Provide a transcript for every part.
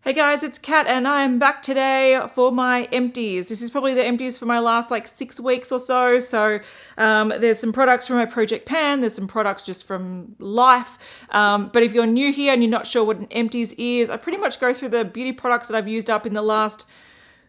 Hey guys, it's Kat and I am back today for my empties. This is probably the empties for my last like 6 weeks or so. So there's some products from my project pan, there's some products just from life. But if you're new here and you're not sure what an empties is, I pretty much go through the beauty products that I've used up in the last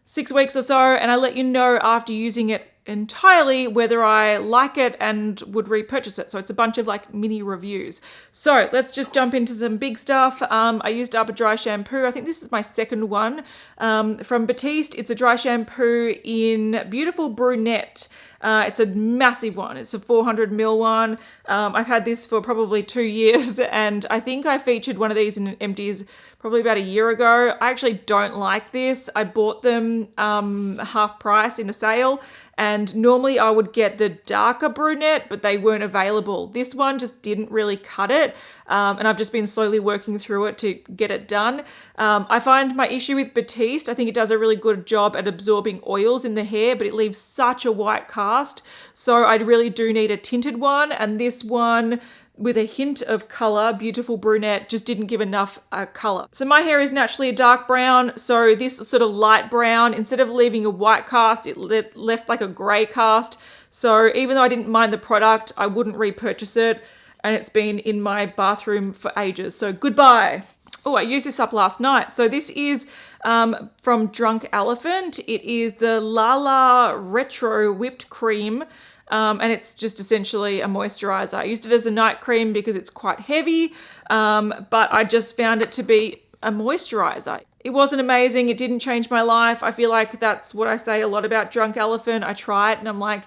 6 weeks or so, and I let you know after using it entirely whether I like it and would repurchase it. So it's a bunch of like mini reviews. So let's just jump into some big stuff. I used up a dry shampoo. I think this is my second one from Batiste. It's a dry shampoo in beautiful Brunette. It's a massive one. It's a 400ml one. I've had this for probably 2 years, and I think I featured one of these in empties probably about a year ago. I actually don't like this. I bought them half price in a sale, and normally I would get the darker Brunette, but they weren't available. This one just didn't really cut it, and I've just been slowly working through it to get it done. I find my issue with Batiste, I think it does a really good job at absorbing oils in the hair, but it leaves such a white cast. So I really do need a tinted one, and this one with a hint of color, beautiful Brunette, just didn't give enough color. So my hair is naturally a dark brown, so this sort of light brown, instead of leaving a white cast, it left like a gray cast. So even though I didn't mind the product, I wouldn't repurchase it, and it's been in my bathroom for ages, so goodbye. Oh, I used this up last night. So this is from Drunk Elephant. It is the Lala Retro Whipped Cream. And it's just essentially a moisturizer. I used it as a night cream because it's quite heavy, but I just found it to be a moisturizer. It wasn't amazing. It didn't change my life. I feel like that's what I say a lot about Drunk Elephant. I try it and I'm like,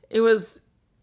it was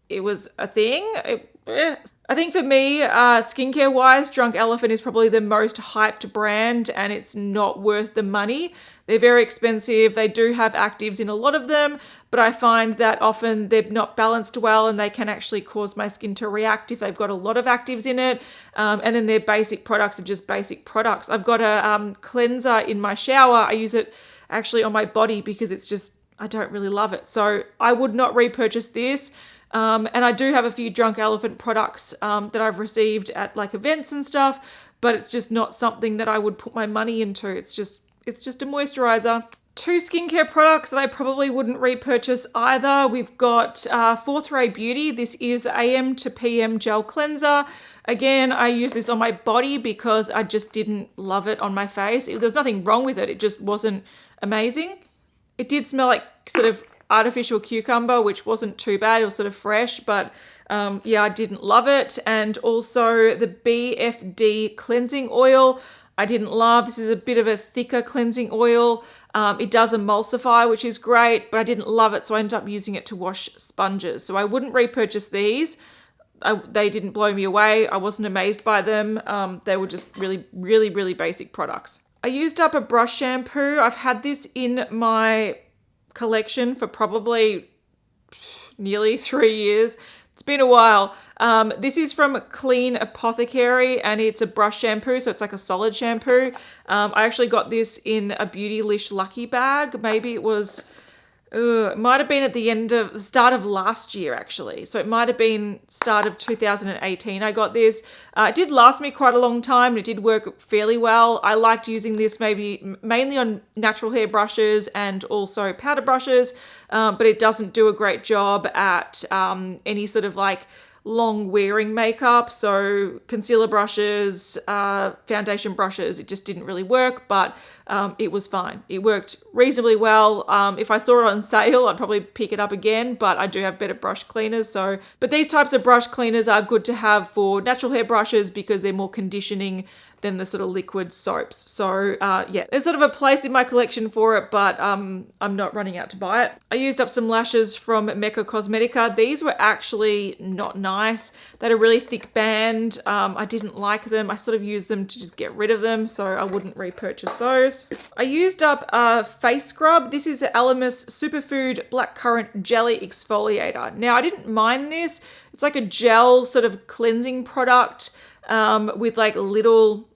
a thing. I think for me, skincare wise, Drunk Elephant is probably the most hyped brand, and it's not worth the money. They're very expensive. They do have actives in a lot of them, but I find that often they're not balanced well, and they can actually cause my skin to react if they've got a lot of actives in it. And then their basic products are just basic products. I've got a cleanser in my shower. I use it actually on my body because it's just, I don't really love it. So I would not repurchase this. And I do have a few Drunk Elephant products that I've received at like events and stuff, but it's just not something that I would put my money into. It's just a moisturizer. 2 skincare products that I probably wouldn't repurchase either. We've got Fourth Ray Beauty. This is the AM to PM Gel Cleanser. Again, I use this on my body because I just didn't love it on my face. There's nothing wrong with it. It just wasn't amazing. It did smell like sort of artificial cucumber, which wasn't too bad. It was sort of fresh, but yeah, I didn't love it. And also the BFD cleansing oil, I didn't love. This is a bit of a thicker cleansing oil. It does emulsify, which is great, but I didn't love it, so I ended up using it to wash sponges. So I wouldn't repurchase these. They didn't blow me away. I wasn't amazed by them. They were just really, really, really basic products. I used up a brush shampoo. I've had this in my collection for probably nearly 3 years. It's been a while. This is from Clean Apothecary, and it's a brush shampoo, so it's like a solid shampoo. I actually got this in a Beautylish Lucky Bag. Maybe it was, it might have been at the start of last year actually. So it might have been start of 2018 I got this. It did last me quite a long time, and it did work fairly well. I liked using this mainly on natural hair brushes and also powder brushes, but it doesn't do a great job at any sort of like long wearing makeup. So concealer brushes, foundation brushes, it just didn't really work, but it was fine. It worked reasonably well. If I saw it on sale, I'd probably pick it up again, but I do have better brush cleaners. But these types of brush cleaners are good to have for natural hair brushes because they're more conditioning than the sort of liquid soaps. So yeah, there's sort of a place in my collection for it, but I'm not running out to buy it. I used up some lashes from Mecca Cosmetica. These were actually not nice. They had a really thick band. I didn't like them. I sort of used them to just get rid of them, so I wouldn't repurchase those. I used up a face scrub. This is the Elemis Superfood Blackcurrant Jelly Exfoliator. Now, I didn't mind this. It's like a gel sort of cleansing product with like little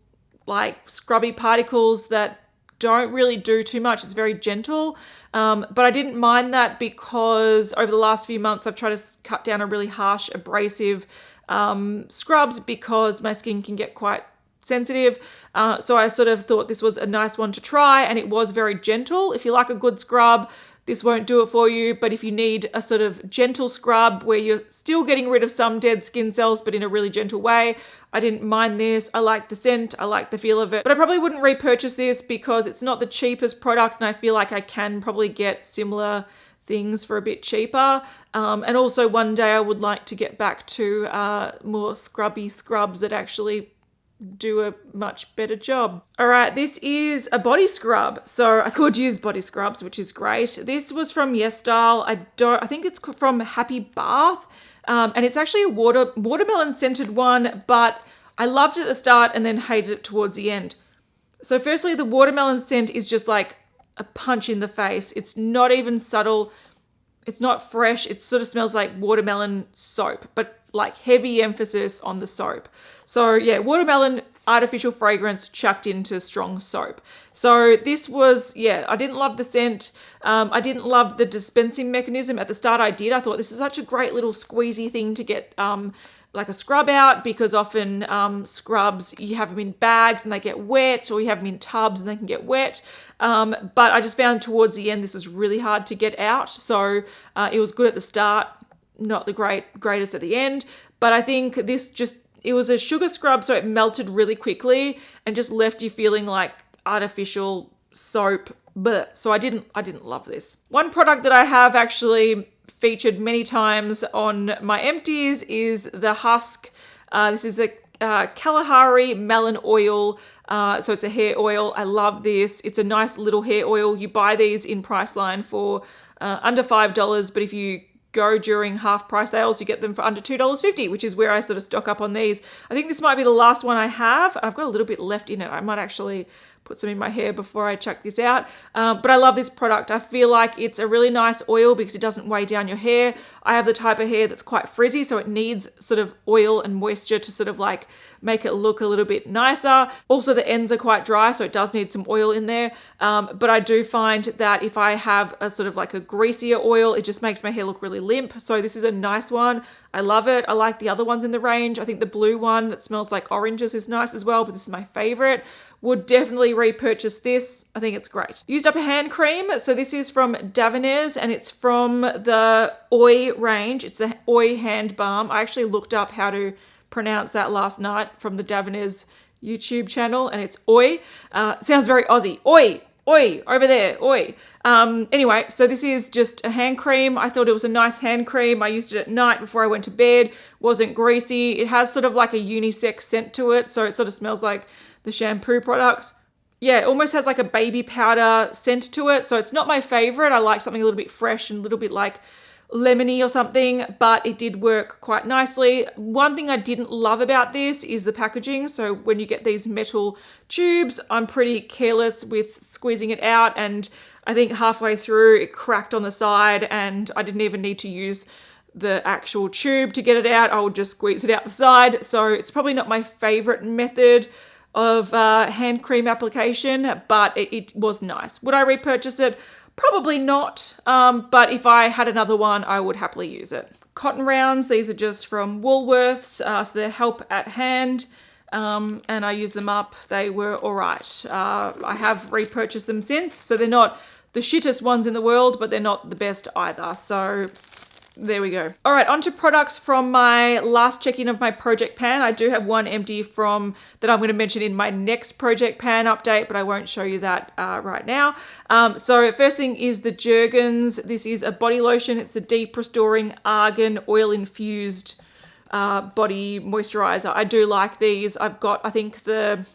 like scrubby particles that don't really do too much. It's very gentle, but I didn't mind that because over the last few months I've tried to cut down a really harsh abrasive scrubs because my skin can get quite sensitive. So I sort of thought this was a nice one to try, and it was very gentle. If you like a good scrub, this won't do it for you, but if you need a sort of gentle scrub where you're still getting rid of some dead skin cells, but in a really gentle way, I didn't mind this. I like the scent, I like the feel of it, but I probably wouldn't repurchase this because it's not the cheapest product, and I feel like I can probably get similar things for a bit cheaper. And also one day I would like to get back to more scrubby scrubs that actually do a much better job. All right, this is a body scrub. So I could use body scrubs, which is great. This was from YesStyle. I think it's from Happy Bath. And it's actually a watermelon scented one, but I loved it at the start and then hated it towards the end. So firstly, the watermelon scent is just like a punch in the face. It's not even subtle. It's not fresh. It sort of smells like watermelon soap, but like heavy emphasis on the soap. So yeah, watermelon artificial fragrance chucked into strong soap. So this was, yeah, I didn't love the scent. I didn't love the dispensing mechanism. At the start I did. I thought this is such a great little squeezy thing to get like a scrub out, because often scrubs, you have them in bags and they get wet, or you have them in tubs and they can get wet. But I just found towards the end this was really hard to get out. So it was good at the start, not the greatest at the end. But I think this just, it was a sugar scrub, so it melted really quickly and just left you feeling like artificial soap. But so I didn't love this. One product that I have actually featured many times on my empties is the HASK. This is the Kalahari Melon Oil. So it's a hair oil. I love this. It's a nice little hair oil. You buy these in Priceline for under $5, but if you go during half price sales, you get them for under $2.50, which is where I sort of stock up on these. I think this might be the last one I have. I've got a little bit left in it. I might actually put some in my hair before I chuck this out. But I love this product. I feel like it's a really nice oil because it doesn't weigh down your hair. I have the type of hair that's quite frizzy, so it needs sort of oil and moisture to sort of like make it look a little bit nicer. Also, the ends are quite dry, so it does need some oil in there. But I do find that if I have a sort of like a greasier oil, it just makes my hair look really limp. So this is a nice one. I love it. I like the other ones in the range. I think the blue one that smells like oranges is nice as well, but this is my favorite. Would definitely repurchase this. I think it's great. Used up a hand cream. So this is from Davines and it's from the Oi range. It's the Oi hand balm. I actually looked up how to pronounce that last night from the Davines YouTube channel, and it's Oi. Sounds very Aussie. Oi, oi, over there, oi. Anyway, so this is just a hand cream. I thought it was a nice hand cream. I used it at night before I went to bed. Wasn't greasy. It has sort of like a unisex scent to it, so it sort of smells like the shampoo products. Yeah, it almost has like a baby powder scent to it, so it's not my favorite. I like something a little bit fresh and a little bit like lemony or something, but it did work quite nicely. One thing I didn't love about this is the packaging. So when you get these metal tubes, I'm pretty careless with squeezing it out, and I think halfway through it cracked on the side and I didn't even need to use the actual tube to get it out. I would just squeeze it out the side. So it's probably not my favorite method of hand cream application, but it was nice. Would I repurchase it? Probably not, but if I had another one, I would happily use it. Cotton rounds, these are just from Woolworths, so they're help at hand, and I used them up. They were all right. I have repurchased them since, so they're not the shittest ones in the world, but they're not the best either, so there we go. All right, onto products from my last check-in of my project pan. I do have one empty from that I'm going to mention in my next project pan update, but I won't show you that right now. So first thing is the Jergens. This is a body lotion. It's the Deep Restoring Argan Oil Infused Body Moisturizer. I do like these. I've got, I think, the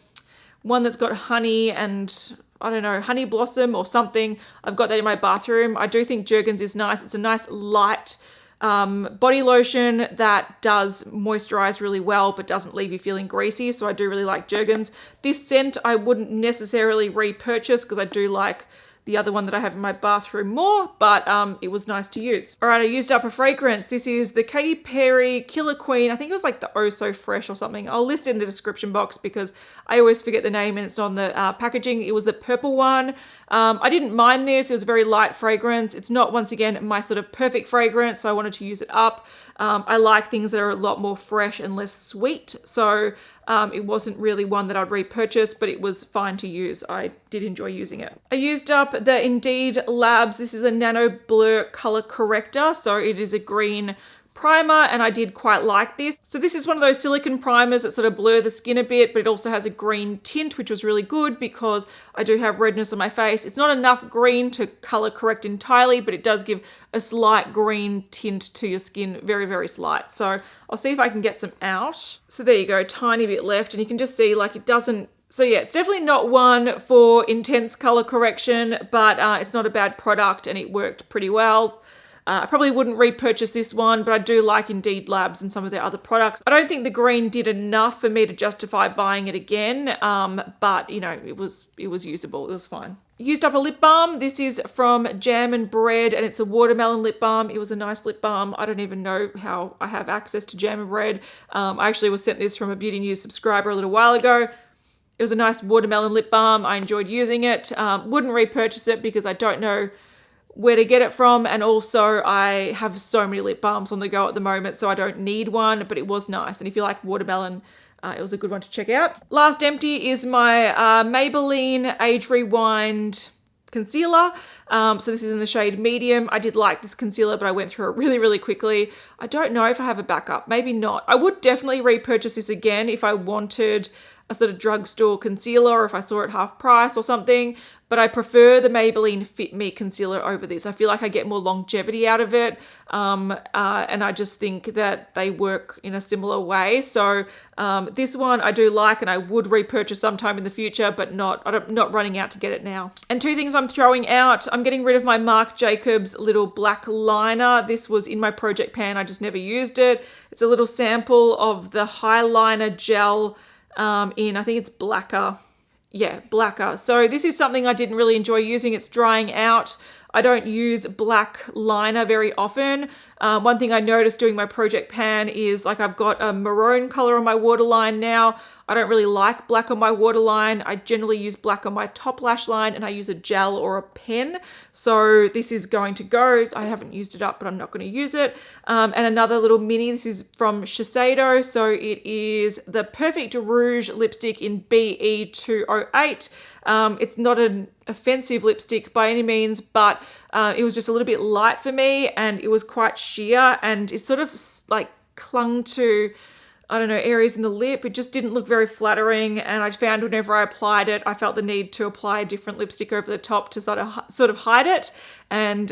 one that's got honey and I don't know, honey blossom or something. I've got that in my bathroom. I do think Jergens is nice. It's a nice light body lotion that does moisturize really well but doesn't leave you feeling greasy. So I do really like Jergens. This scent I wouldn't necessarily repurchase because I do like the other one that I have in my bathroom more, but it was nice to use. All right, I used up a fragrance. This is the Katy Perry Killer Queen. I think it was like the Oh So Fresh or something. I'll list it in the description box because I always forget the name and it's not on the packaging. It was the purple one. I didn't mind this. It was a very light fragrance. It's not, once again, my sort of perfect fragrance, so I wanted to use it up. I like things that are a lot more fresh and less sweet. So It wasn't really one that I'd repurchase, but it was fine to use. I did enjoy using it. I used up the Indeed Labs. This is a Nano Blur color corrector. So it is a green primer, and I did quite like this. So this is one of those silicone primers that sort of blur the skin a bit, but it also has a green tint, which was really good because I do have redness on my face. It's not enough green to color correct entirely, but it does give a slight green tint to your skin, very, very slight. So I'll see if I can get some out. So there you go, tiny bit left, and you can just see like it doesn't. So yeah, it's definitely not one for intense color correction, but it's not a bad product and it worked pretty well. I probably wouldn't repurchase this one, but I do like Indeed Labs and some of their other products. I don't think the green did enough for me to justify buying it again, but you know, it was usable. It was fine. Used up a lip balm. This is from Jam and Bread, and it's a watermelon lip balm. It was a nice lip balm. I don't even know how I have access to Jam and Bread. I actually was sent this from a Beauty News subscriber a little while ago. It was a nice watermelon lip balm. I enjoyed using it. Wouldn't repurchase it because I don't know where to get it from, and also I have so many lip balms on the go at the moment, so I don't need one, but it was nice. And if you like watermelon, it was a good one to check out. Last empty is my Maybelline Age Rewind concealer. So this is in the shade medium. I did like this concealer, but I went through it really, really quickly. I don't know if I have a backup, maybe not. I would definitely repurchase this again if I wanted a sort of drugstore concealer, or if I saw it half price or something, but I prefer the Maybelline Fit Me concealer over this. I feel like I get more longevity out of it, and I just think that they work in a similar way. So this one I do like, and I would repurchase sometime in the future, but I'm not running out to get it now. And two things I'm throwing out. I'm getting rid of my Marc Jacobs little black liner. This was in my project pan. I just never used it. It's a little sample of the Highliner gel in, I think it's Blacker. Yeah, Blacker. So this is something I didn't really enjoy using. It's drying out. I don't use black liner very often. One thing I noticed doing my project pan is like I've got a maroon color on my waterline now. I don't really like black on my waterline. I generally use black on my top lash line, and I use a gel or a pen. So this is going to go. I haven't used it up, but I'm not going to use it. And another little mini, this is from Shiseido. So it is the Perfect Rouge lipstick in BE208. It's not an offensive lipstick by any means, but it was just a little bit light for me, and it was quite sheer, and it sort of like clung to, I don't know, areas in the lip. It just didn't look very flattering, and I found whenever I applied it, I felt the need to apply a different lipstick over the top to sort of hide it, and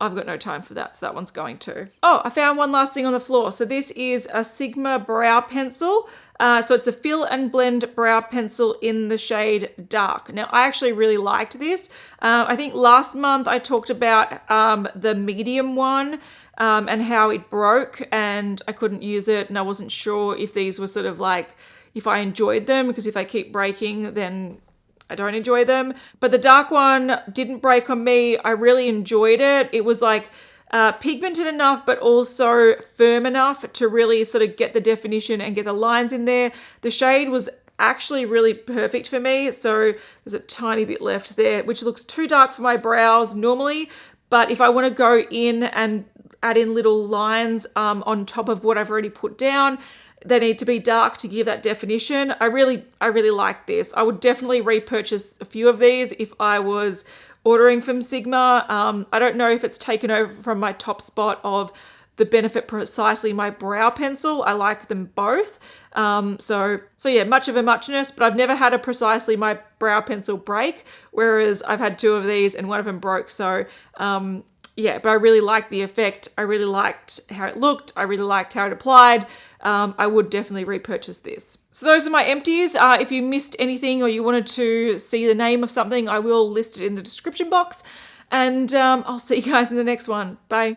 I've got no time for that, so that one's going to. Oh, I found one last thing on the floor. So this is a Sigma brow pencil. So it's a fill and blend brow pencil in the shade Dark. Now, I actually really liked this. I think last month I talked about the medium one and how it broke and I couldn't use it, and I wasn't sure if these were sort of like, if I enjoyed them, because if they keep breaking, then I don't enjoy them. But the dark one didn't break on me. I really enjoyed it. It was like pigmented enough, but also firm enough to really sort of get the definition and get the lines in there. The shade was actually really perfect for me. So there's a tiny bit left there, which looks too dark for my brows normally. But if I want to go in and add in little lines on top of what I've already put down, they need to be dark to give that definition. I really like this. I would definitely repurchase a few of these if I was ordering from Sigma. I don't know if it's taken over from my top spot of the Benefit Precisely My Brow Pencil. I like them both. So yeah, much of a muchness, but I've never had a Precisely My Brow Pencil break, whereas I've had two of these and one of them broke. So yeah, but I really liked the effect. I really liked how it looked. I really liked how it applied. I would definitely repurchase this. So those are my empties. If you missed anything or you wanted to see the name of something, I will list it in the description box. And I'll see you guys in the next one. Bye.